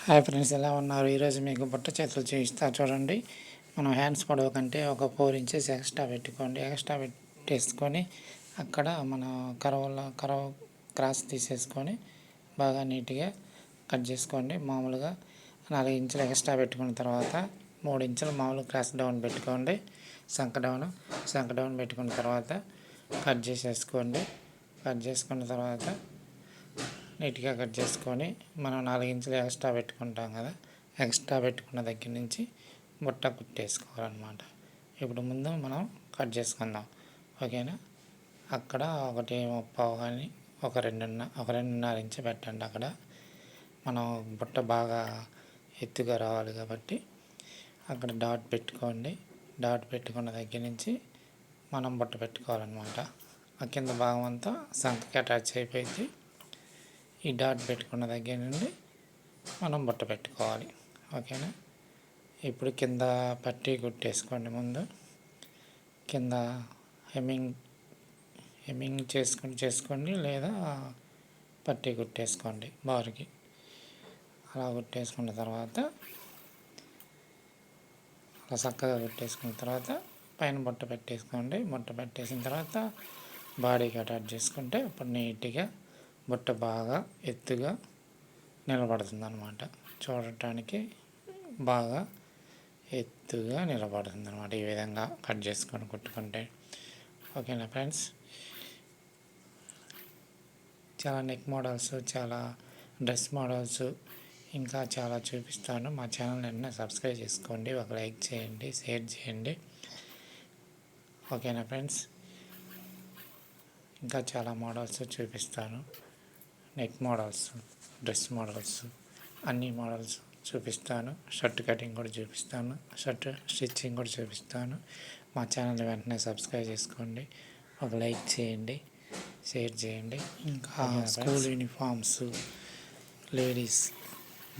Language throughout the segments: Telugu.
హాయ్ ఫ్రెండ్స్, ఎలా ఉన్నారు? ఈరోజు మీకు బుట్ట చేతులు చూపిస్తా చూడండి. మనం హ్యాండ్స్ పొడవు కంటే ఒక 4 ఇంచెస్ ఎక్స్ట్రా పెట్టుకోండి. ఎక్స్ట్రా పెట్టేసుకొని అక్కడ మన కరవ క్రాస్ తీసేసుకొని బాగా నీట్గా కట్ చేసుకోండి. మామూలుగా 4 ఇంచులు ఎక్స్ట్రా పెట్టుకున్న తర్వాత 3 ఇంచులు మామూలు క్రాస్ డౌన్ పెట్టుకోండి. సంక డౌన్ పెట్టుకున్న తర్వాత కట్ చేసేసుకోండి. కట్ చేసుకున్న తర్వాత నీట్గా కట్ చేసుకొని మనం 4 ఇంచులు ఎక్స్ట్రా పెట్టుకుంటాం కదా, ఎక్స్ట్రా పెట్టుకున్న దగ్గర నుంచి బుట్ట కుట్టేసుకోవాలన్నమాట. ఇప్పుడు ముందు మనం కట్ చేసుకుందాం, ఓకేనా? అక్కడ 1.30 కానీ ఒక 2.5 ఇంచు పెట్టండి. అక్కడ మనం బుట్ట బాగా ఎత్తుగా రావాలి కాబట్టి అక్కడ డాట్ పెట్టుకోండి. డాట్ పెట్టుకున్న దగ్గర నుంచి మనం బుట్ట పెట్టుకోవాలన్నమాట. ఆ కింద భాగం అంతా సంకకి అటాచ్ అయిపోయింది. ఈ డాట్ పెట్టుకున్న దగ్గర నుండి మనం బుట్ట పెట్టుకోవాలి, ఓకేనా? ఇప్పుడు కింద పట్టీ కుట్టేసుకోండి. ముందు కింద హెమ్మింగ్ చేసుకోండి లేదా పట్టీ కుట్టేసుకోండి బారుకి. అలా కుట్టేసుకున్న తర్వాత అలా చక్కగా కుట్టేసుకున్న తర్వాత పైన బుట్ట పెట్టేసుకోండి. బుట్ట పెట్టేసిన తర్వాత బాడీకి అటాచ్ చేసుకుంటే ఇప్పుడు నీట్గా బుట్ట బాగా ఎత్తుగా నిలబడుతుంది అన్నమాట. చూడటానికి బాగా ఎత్తుగా నిలబడుతుంది అన్నమాట. ఈ విధంగా కట్ చేసుకొని కుట్టుకుంటే, ఓకేనా ఫ్రెండ్స్? చాలా నెక్ మోడల్స్, చాలా డ్రెస్ మోడల్స్ ఇంకా చాలా చూపిస్తాను. మా ఛానల్ వెంటనే సబ్స్క్రైబ్ చేసుకోండి, ఒక లైక్ చేయండి, షేర్ చేయండి, ఓకేనా ఫ్రెండ్స్? ఇంకా చాలా మోడల్స్ చూపిస్తాను. నెక్ మోడల్స్, డ్రెస్ మోడల్స్, అన్ని మోడల్స్ చూపిస్తాను. షర్ట్ కటింగ్ కూడా చూపిస్తాను, షర్ట్ స్టిచ్చింగ్ కూడా చూపిస్తాను. మా ఛానల్ వెంటనే సబ్స్క్రైబ్ చేసుకోండి, ఒక లైక్ చేయండి, షేర్ చేయండి. ఇంకా school uniforms, ladies,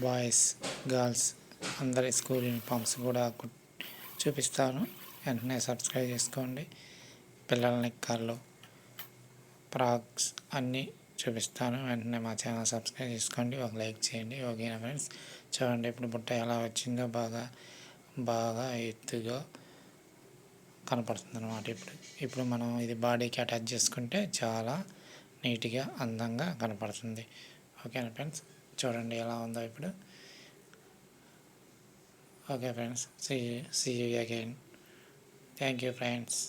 boys, girls అందరి స్కూల్ యూనిఫామ్స్ కూడా చూపిస్తాను. వెంటనే సబ్స్క్రైబ్ చేసుకోండి. పిల్లల నిక్కర్లు, ఫ్రాక్స్ అన్నీ చూపిస్తాను. వెంటనే మా ఛానల్ సబ్స్క్రైబ్ చేసుకోండి, ఒక లైక్ చేయండి, ఓకేనా ఫ్రెండ్స్? చూడండి ఇప్పుడు బుట్ట ఎలా వచ్చిందో బాగా ఎత్తుగా కనపడుతుంది అన్నమాట. ఇప్పుడు మనం ఇది బాడీకి అటాచ్ చేసుకుంటే చాలా నీట్గా అందంగా కనపడుతుంది, ఓకేనా ఫ్రెండ్స్? చూడండి ఎలా ఉందో ఇప్పుడు. Okay friends, see you again. Thank you friends.